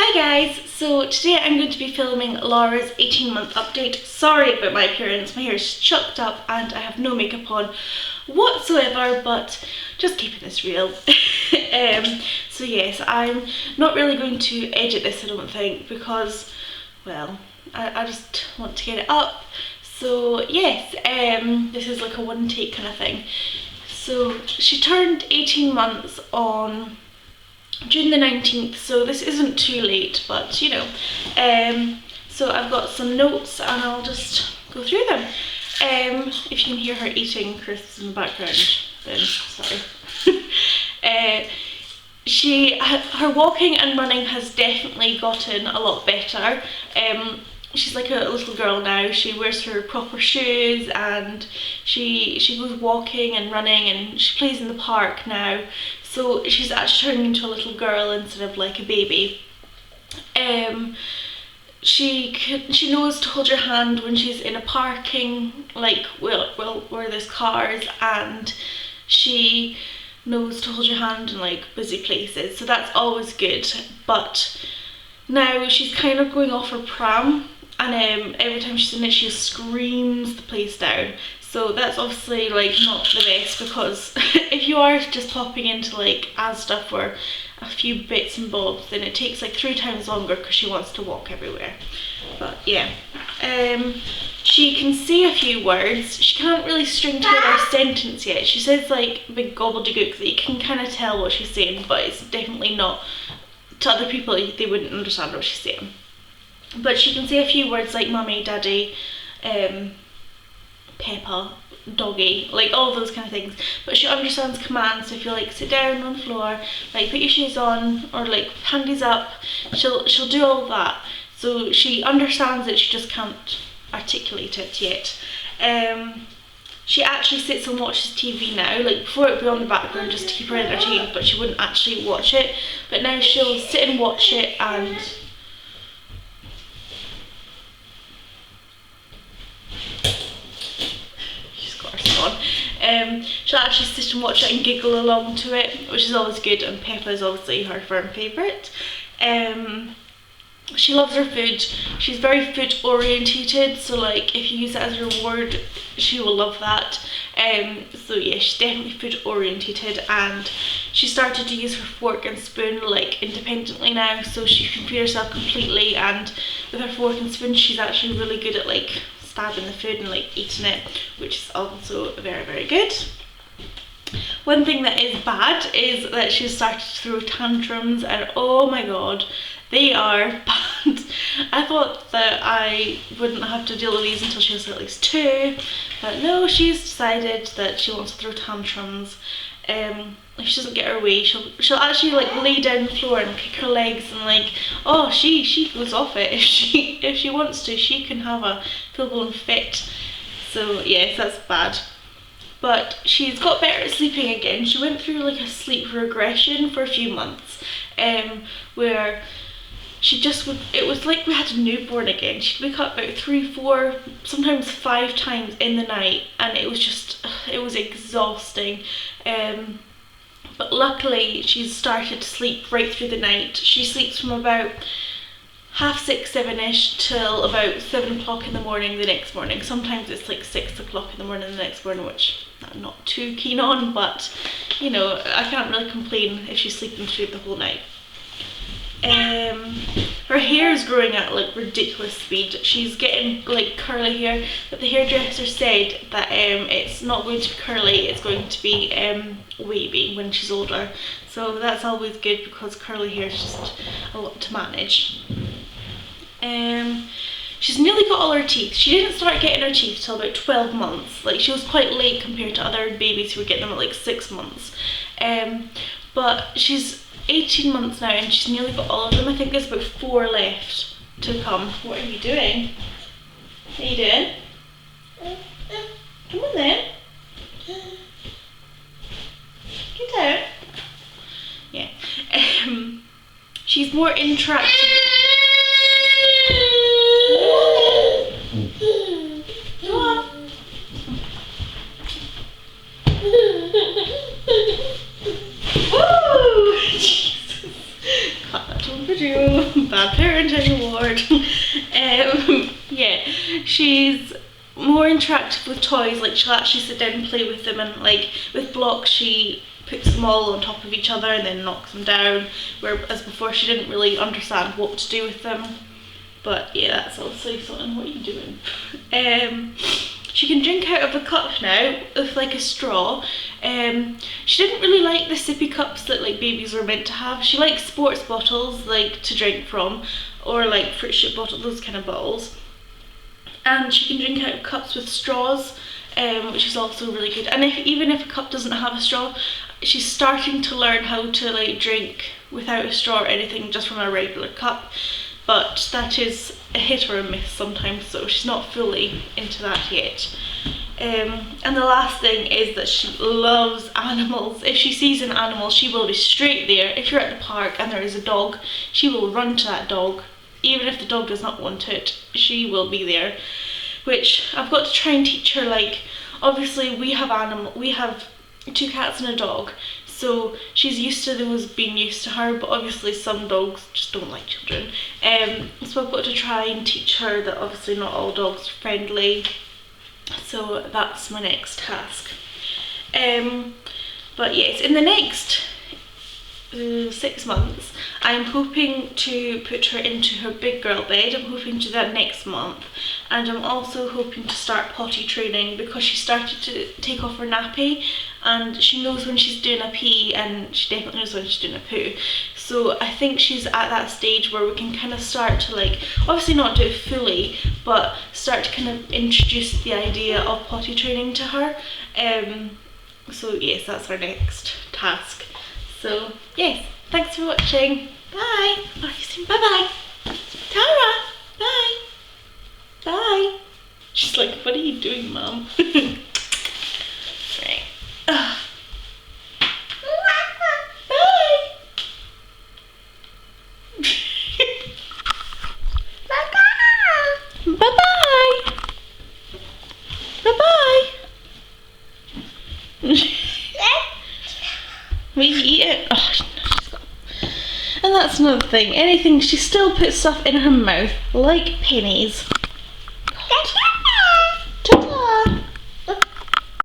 Hi guys, so today I'm going to be filming Laura's 18-month update. Sorry about my appearance, my hair is chucked up and I have no makeup on whatsoever, but just keeping this real. So yes, I'm not really going to edit this, I don't think, because, well, I just want to get it up. So yes, this is like a one take kind of thing. So she turned 18 months on June the 19th, so this isn't too late, but you know. So I've got some notes and I'll just go through them. If you can hear her eating crisps in the background, then sorry. Her walking and running has definitely gotten a lot better. She's like a little girl now. She wears her proper shoes and she goes walking and running and she plays in the park now. So she's actually turning into a little girl instead of like a baby. She knows to hold your hand when she's in a parking, like where there's cars, and she knows to hold your hand in like busy places. So that's always good. But now she's kind of going off her pram, and every time she's in it, she screams the place down. So that's obviously like not the best, because if you are just popping into like Asda for a few bits and bobs, then it takes like 3 times longer because she wants to walk everywhere. But yeah, she can say a few words. She can't really string together a sentence yet. She says like big gobbledygook that you can kind of tell what she's saying, but it's definitely not, to other people they wouldn't understand what she's saying. But she can say a few words like mummy, daddy, Peppa, doggy, like all those kind of things. But she understands commands, so if you like sit down on the floor, like put your shoes on, or like handies up, she'll do all that. So she understands it, she just can't articulate it yet. She actually sits and watches TV now. Like before it would be on the background just to keep her entertained, but she wouldn't actually watch it. But now she'll sit and watch it, and she'll actually sit and watch it and giggle along to it, which is always good, and Peppa is obviously her firm favourite. She loves her food. She's very food orientated, so like if you use it as a reward, she will love that. So yeah, she's definitely food orientated, and she started to use her fork and spoon like independently now, so she can feed herself completely, and with her fork and spoon she's actually really good at like stabbing the food and like eating it, which is also very, very good. One thing that is bad is that she's started to throw tantrums, and oh my god, they are bad. I thought that I wouldn't have to deal with these until she was at least 2, but no, she's decided that she wants to throw tantrums. If she doesn't get her way, she'll actually like lay down on the floor and kick her legs, and like, oh, she goes off it. If she wants to, she can have a full-blown fit. So yes, that's bad. But she's got better at sleeping again. She went through like a sleep regression for a few months, where she just would, it was like we had a newborn again. She'd wake up about 3, 4, sometimes 5 times in the night, and it was exhausting. But luckily she's started to sleep right through the night. She sleeps from about 6:30, 7ish till about 7 o'clock in the morning the next morning. Sometimes it's like 6 o'clock in the morning the next morning, which I'm not too keen on, but you know, I can't really complain if she's sleeping through the whole night. Her hair is growing at like ridiculous speed. She's getting like curly hair, but the hairdresser said that it's not going to be curly, it's going to be wavy when she's older. So that's always good, because curly hair is just a lot to manage. She's nearly got all her teeth. She didn't start getting her teeth till about 12 months. Like she was quite late compared to other babies who were getting them at like 6 months. But she's 18 months now and she's nearly got all of them. I think there's about 4 left to come. What are you doing? What are you doing? Come on then. Get out. Yeah. She's more interactive. Go on. Woo! Jesus. Bad parenting award. Yeah, she's more interactive with toys. Like she'll actually sit down and play with them, and like with blocks she puts them all on top of each other and then knocks them down, whereas before she didn't really understand what to do with them. But yeah, that's also something. What are you doing? She can drink out of a cup now with like a straw. She didn't really like the sippy cups that like babies are meant to have. She likes sports bottles like to drink from, or like fruit shoot bottles, those kind of bottles. And she can drink out of cups with straws, which is also really good. And even if a cup doesn't have a straw, she's starting to learn how to like drink without a straw or anything, just from a regular cup. But that is a hit or a miss sometimes, so she's not fully into that yet. And the last thing is that she loves animals. If she sees an animal, she will be straight there. If you're at the park and there is a dog, she will run to that dog. Even if the dog does not want it, she will be there. Which I've got to try and teach her, like, obviously we have 2 cats and a dog, so she's used to those being used to her, but obviously some dogs just don't like children. So I've got to try and teach her that obviously not all dogs are friendly. So that's my next task. But yes, in the next 6 months, I'm hoping to put her into her big girl bed. I'm hoping to do that next month, and I'm also hoping to start potty training, because she started to take off her nappy and she knows when she's doing a pee, and she definitely knows when she's doing a poo. So I think she's at that stage where we can kind of start to, like, obviously not do it fully, but start to kind of introduce the idea of potty training to her. So yes, that's our next task. So yes, thanks for watching. Bye. Bye soon. Bye bye. Tara. Bye. Bye. She's like, what are you doing, Mum? Right. Bye. Bye bye. Bye bye. We eat it. Oh, and that's another thing. Anything, she still puts stuff in her mouth like pennies.